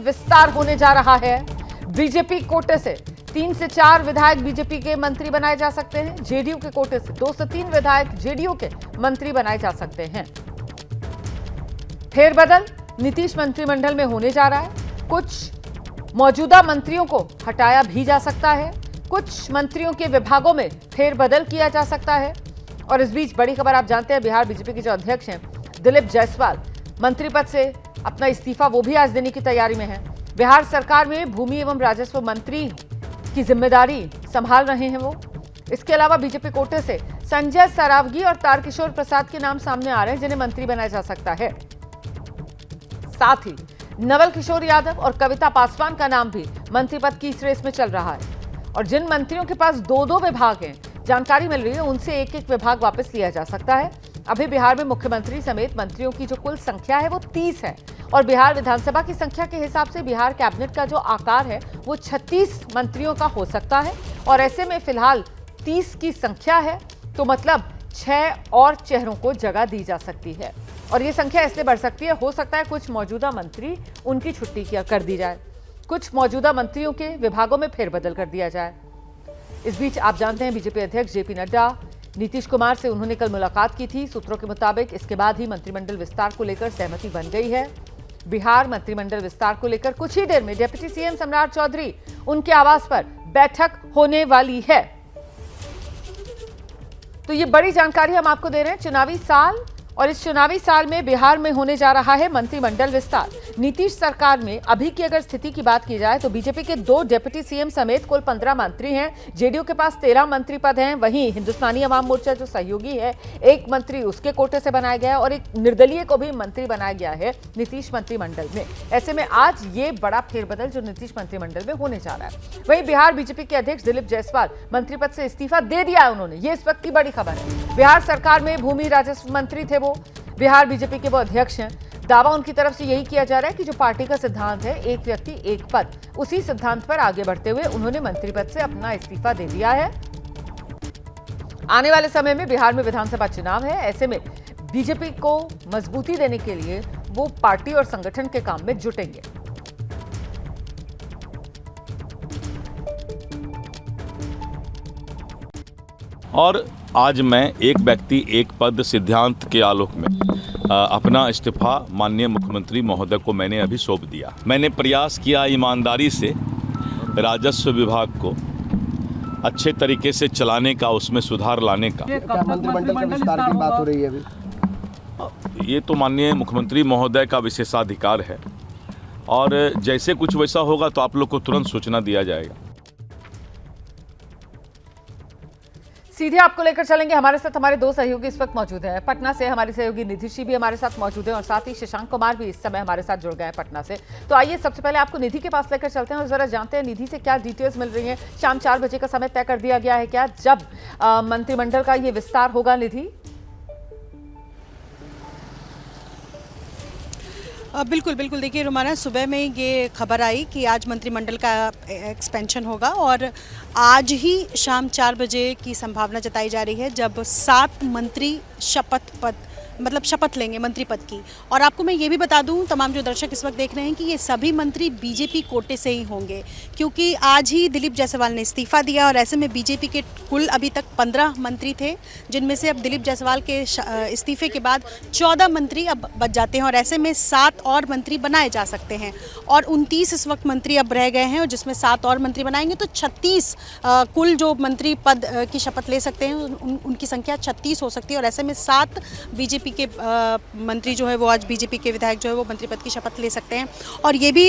विस्तार होने जा रहा है। बीजेपी कोटे से 3 से 4 विधायक बीजेपी के मंत्री बनाए जा सकते हैं। जेडीयू के कोटे से 2 से 3 विधायक जेडीयू के मंत्री बनाए जा सकते हैं। फेरबदल नीतीश मंत्रिमंडल में होने जा रहा है। कुछ मौजूदा मंत्रियों को हटाया भी जा सकता है, कुछ मंत्रियों के विभागों में फेरबदल किया जा सकता है। और इस बीच बड़ी खबर आप जानते हैं, बिहार बीजेपी के जो अध्यक्ष हैं दिलीप जायसवाल मंत्री पद से अपना इस्तीफा वो भी आज देने की तैयारी में है। बिहार सरकार में भूमि एवं राजस्व मंत्री की जिम्मेदारी संभाल रहे हैं वो। इसके अलावा बीजेपी कोटे से संजय सरावगी और तारकिशोर प्रसाद के नाम सामने आ रहे हैं जिन्हें मंत्री बनाया जा सकता है। साथ ही नवल किशोर यादव और कविता पासवान का नाम भी मंत्री पद की इस रेस में चल रहा है। और जिन मंत्रियों के पास 2-2 विभाग हैं, जानकारी मिल रही है उनसे एक एक विभाग वापस लिया जा सकता है। अभी बिहार में मुख्यमंत्री समेत मंत्रियों की जो कुल संख्या है वो 30 है और बिहार विधानसभा की संख्या के हिसाब से बिहार कैबिनेट का जो आकार है वो 36 मंत्रियों का हो सकता है। और ऐसे में फिलहाल 30 की संख्या है तो मतलब 6 और चेहरों को जगह दी जा सकती है। और ये संख्या इसलिए बढ़ सकती है, हो सकता है कुछ मौजूदा मंत्री उनकी छुट्टी कर दी जाए, कुछ मौजूदा मंत्रियों के विभागों में फेरबदल कर दिया जाए। इस बीच आप जानते हैं बीजेपी अध्यक्ष जेपी नड्डा नीतीश कुमार से उन्होंने कल मुलाकात की थी। सूत्रों के मुताबिक इसके बाद ही मंत्रिमंडल विस्तार को लेकर सहमति बन गई है। बिहार मंत्रिमंडल विस्तार को लेकर कुछ ही देर में डिप्टी सीएम सम्राट चौधरी उनके आवास पर बैठक होने वाली है। तो ये बड़ी जानकारी हम आपको दे रहे हैं। चुनावी साल और इस चुनावी साल में बिहार में होने जा रहा है मंत्रिमंडल विस्तार। नीतीश सरकार में अभी की अगर स्थिति की बात की जाए तो बीजेपी के 2 डिप्टी सीएम समेत कुल 15 मंत्री हैं। जेडीयू के पास 13 मंत्री पद हैं। वहीं हिंदुस्तानी अवाम मोर्चा जो सहयोगी है, एक मंत्री उसके कोटे से बनाया गया है और एक निर्दलीय को भी मंत्री बनाया गया है नीतीश मंत्रिमंडल में। ऐसे में आज ये बड़ा फेरबदल जो नीतीश मंत्रिमंडल में होने जा रहा है। वहीं बिहार बीजेपी के अध्यक्ष दिलीप जायसवाल मंत्री पद से इस्तीफा दे दिया है उन्होंने। ये इस वक्त की बड़ी खबर है। बिहार सरकार में भूमि राजस्व मंत्री थे वो, बिहार बीजेपी के वो अध्यक्ष हैं। दावा उनकी तरफ से यही किया जा रहा है कि जो पार्टी का सिद्धांत है, एक व्यक्ति एक पद, उसी सिद्धांत पर आगे बढ़ते हुए उन्होंने मंत्री पद से अपना इस्तीफा दे दिया है। आने वाले समय में बिहार में विधानसभा चुनाव है। ऐसे में बीजेपी को मजबूती देने के लिए वो पार्टी और संगठन के काम में जुटेंगे। और आज मैं एक व्यक्ति एक पद सिद्धांत के आलोक में अपना इस्तीफा माननीय मुख्यमंत्री महोदय को मैंने अभी सौंप दिया। मैंने प्रयास किया ईमानदारी से राजस्व विभाग को अच्छे तरीके से चलाने का, उसमें सुधार लाने का। मंत्रिमंडल के विस्तार की बात हो रही है अभी? ये तो माननीय मुख्यमंत्री महोदय का विशेषाधिकार है और जैसे कुछ वैसा होगा तो आप लोग को तुरंत सूचना दिया जाएगा। सीधे आपको लेकर चलेंगे। हमारे साथ हमारे 2 सहयोगी इस वक्त मौजूद हैं। पटना से हमारी सहयोगी निधि श्री भी हमारे साथ मौजूद हैं और साथ ही शशांक कुमार भी इस समय हमारे साथ जुड़ गए हैं पटना से। तो आइए सबसे पहले आपको निधि के पास लेकर चलते हैं और जरा जानते हैं निधि से क्या डिटेल्स मिल रही हैं। शाम 4 बजे का समय तय कर दिया गया है क्या, जब मंत्रिमंडल का ये विस्तार होगा? निधि, बिल्कुल बिल्कुल। देखिए रोमाना, सुबह में ये खबर आई कि आज मंत्रिमंडल का एक्सपेंशन होगा और आज ही शाम 4 बजे की संभावना जताई जा रही है जब 7 मंत्री शपथ लेंगे मंत्री पद की। और आपको मैं ये भी बता दूं, तमाम जो दर्शक इस वक्त देख रहे हैं, कि ये सभी मंत्री बीजेपी कोटे से ही होंगे क्योंकि आज ही दिलीप जायसवाल ने इस्तीफा दिया और ऐसे में बीजेपी के कुल अभी तक 15 मंत्री थे, जिनमें से अब दिलीप जायसवाल के इस्तीफे के बाद 14 मंत्री अब बच जाते हैं और ऐसे में 7 और मंत्री बनाए जा सकते हैं। और 29 इस वक्त मंत्री अब रह गए हैं और जिसमें 7 और मंत्री बनाएंगे तो 36 कुल जो मंत्री पद की शपथ ले सकते हैं उनकी संख्या 36 हो सकती है। और ऐसे में 7 बीजेपी के मंत्री जो है वो आज बीजेपी के विधायक जो है वो मंत्री पद की शपथ ले सकते हैं। और ये भी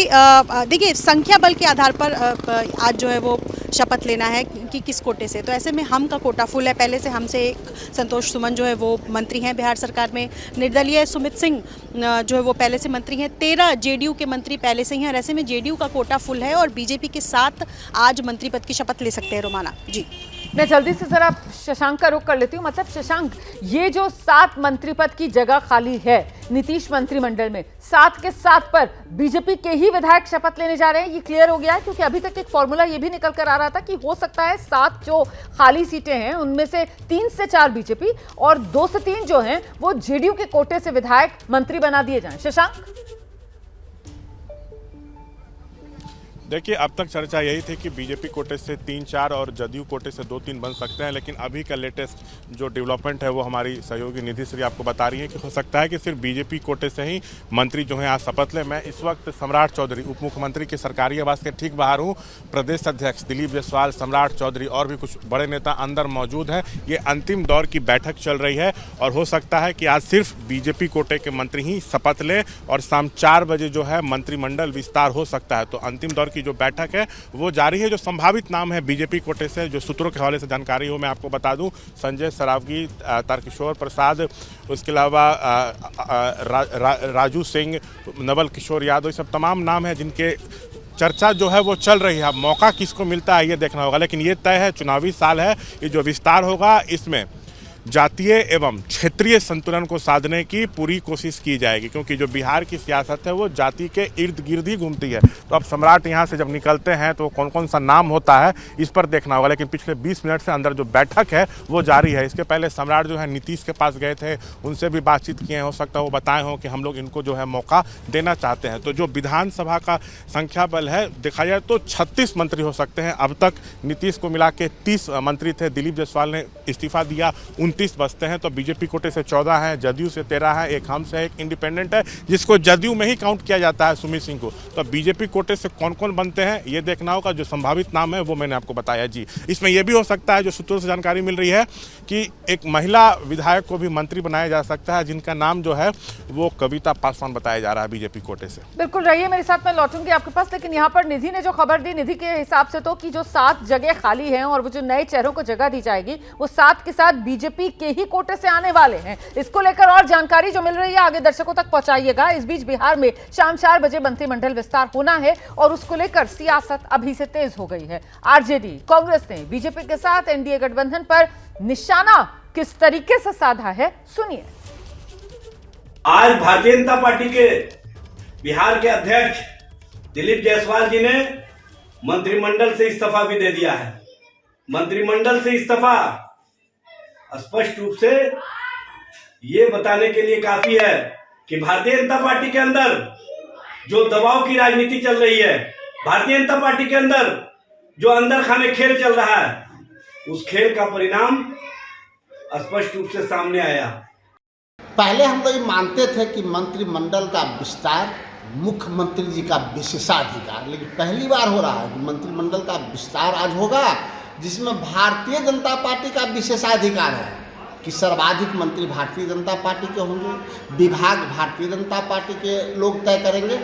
देखिए संख्या बल के आधार पर आज जो है वो शपथ लेना है कि किस कोटे से। तो ऐसे में हम का कोटा फुल है। पहले से हमसे एक संतोष सुमन जो है वो मंत्री हैं बिहार सरकार में, निर्दलीय सुमित सिंह जो है वो पहले से मंत्री हैं, 13 जेडीयू के मंत्री पहले से ही हैं और ऐसे में जेडीयू का कोटा फुल है और बीजेपी के 7 आज मंत्री पद की शपथ ले सकते हैं। रोमाना जी, मैं जल्दी से जरा शशांक का रुख कर लेती हूँ। मतलब शशांक, ये जो 7 मंत्री पद की जगह खाली है नीतीश मंत्रिमंडल में, 7 के 7 पर बीजेपी के ही विधायक शपथ लेने जा रहे हैं, ये क्लियर हो गया है? क्योंकि अभी तक एक फॉर्मूला ये भी निकल कर आ रहा था कि हो सकता है 7 जो खाली सीटें हैं उनमें से 3 से 4 बीजेपी और 2 से 3 जो हैं वो जेडीयू के कोटे से विधायक मंत्री बना दिए जाएं। शशांक, देखिए, अब तक चर्चा यही थी कि बीजेपी कोटे से 3-4 और जदयू कोटे से 2-3 बन सकते हैं, लेकिन अभी का लेटेस्ट जो डेवलपमेंट है वो हमारी सहयोगी निधि श्री आपको बता रही है कि हो सकता है कि सिर्फ बीजेपी कोटे से ही मंत्री जो हैं आज शपथ लें। मैं इस वक्त सम्राट चौधरी उप मुख्यमंत्री के सरकारी आवास के ठीक बाहर हूँ। प्रदेश अध्यक्ष दिलीप जायसवाल, सम्राट चौधरी और भी कुछ बड़े नेता अंदर मौजूद हैं। ये अंतिम दौर की बैठक चल रही है और हो सकता है कि आज सिर्फ बीजेपी कोटे के मंत्री ही शपथ लें और शाम 4 बजे जो है मंत्रिमंडल विस्तार हो सकता है। तो अंतिम दौर की जो बैठक है वो जारी है। जो संभावित नाम है बीजेपी कोटे से, जो सूत्रों के हवाले से जानकारी हो, मैं आपको बता दूं, संजय सरावगी, तारकिशोर प्रसाद, उसके अलावा राजू सिंह, नवल किशोर यादव, ये सब तमाम नाम हैं जिनके चर्चा जो है वो चल रही है। अब मौका किसको मिलता है ये देखना होगा, लेकिन ये तय है, चुनावी साल है, ये जो विस्तार होगा इसमें जातीय एवं क्षेत्रीय संतुलन को साधने की पूरी कोशिश की जाएगी, क्योंकि जो बिहार की सियासत है वो जाति के इर्द गिर्द ही घूमती है। तो अब सम्राट यहाँ से जब निकलते हैं तो कौन कौन सा नाम होता है इस पर देखना होगा, लेकिन पिछले 20 मिनट से अंदर जो बैठक है वो जारी है। इसके पहले सम्राट जो है नीतीश के पास गए थे, उनसे भी बातचीत किए हैं। हो सकता है वो बताए हों कि हम लोग इनको जो है मौका देना चाहते हैं। तो जो विधानसभा का संख्या बल है देखा जाए तो 36 मंत्री हो सकते हैं। अब तक नीतीश को मिला के 30 मंत्री थे, दिलीप जायसवाल ने इस्तीफा दिया, 29 बचते हैं। तो बीजेपी कोटे से 14 हैं, जदयू से 13 है, एक हम से, एक इंडिपेंडेंट है जिसको जदयू में ही काउंट किया जाता है, सुमित सिंह को। तो बीजेपी कोटे से कौन कौन बनते हैं ये देखना होगा। जो संभावित नाम है वो मैंने आपको बताया जी। इसमें यह भी हो सकता है, जो सूत्रों से जानकारी मिल रही है, कि एक महिला विधायक को भी मंत्री बनाया जा सकता है, जिनका नाम जो है वो कविता पासवान बताया जा रहा है बीजेपी कोटे से। बिल्कुल रहिए मेरे साथ, मैं लौटूंगी आपके पास। लेकिन यहाँ पर निधि ने जो खबर दी, निधि के हिसाब से तो कि जो 7 जगह खाली हैं और वो जो नए चेहरों को जगह दी जाएगी वो 7 के साथ बीजेपी के ही कोटे से आने वाले हैं। इसको लेकर और जानकारी जो मिल रही है आगे दर्शकों तक पहुंचाइएगा। इस बीच बिहार में शाम 4 बजे मंत्रिमंडल विस्तार होना है और उसको लेकर सियासत अभी से तेज हो गई है। आरजेडी कांग्रेस ने बीजेपी के साथ एनडीए गठबंधन पर निशाना किस तरीके से साधा है, सुनिए। आज भारतीय जनता पार्टी के बिहार के अध्यक्ष दिलीप जायसवाल जी ने मंत्रिमंडल से इस्तीफा भी दे दिया है। मंत्रिमंडल से इस्तीफा स्पष्ट रूप से ये बताने के लिए काफी है कि भारतीय जनता पार्टी के अंदर जो दबाव की राजनीति चल रही है, भारतीय जनता पार्टी के अंदर जो अंदर खाने खेल चल रहा है, उस खेल का परिणाम स्पष्ट रूप से सामने आया। पहले हम लोग मानते थे कि मंत्रिमंडल का विस्तार मुख्यमंत्री जी का विशेषाधिकार, लेकिन पहली बार हो रहा है कि मंत्रिमंडल का विस्तार आज होगा जिसमें भारतीय जनता पार्टी का विशेषाधिकार है कि सर्वाधिक मंत्री भारतीय जनता पार्टी के होंगे, विभाग भारतीय जनता पार्टी के लोग तय करेंगे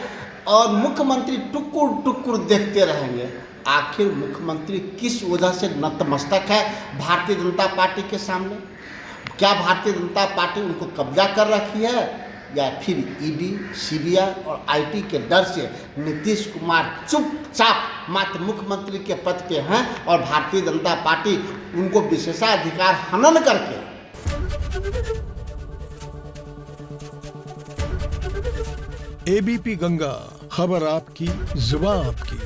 और मुख्यमंत्री टुकुर टुकुर देखते रहेंगे आखिर मुख्यमंत्री किस वजह से नतमस्तक है भारतीय जनता पार्टी के सामने। क्या भारतीय जनता पार्टी उनको कब्जा कर रखी है या फिर ईडी, सीबीआई और आईटी के डर से नीतीश कुमार चुपचाप मात्र मुख्यमंत्री के पद पे हैं और भारतीय जनता पार्टी उनको विशेषाधिकार हनन करके। एबीपी गंगा, खबर आपकी, जुबान आपकी।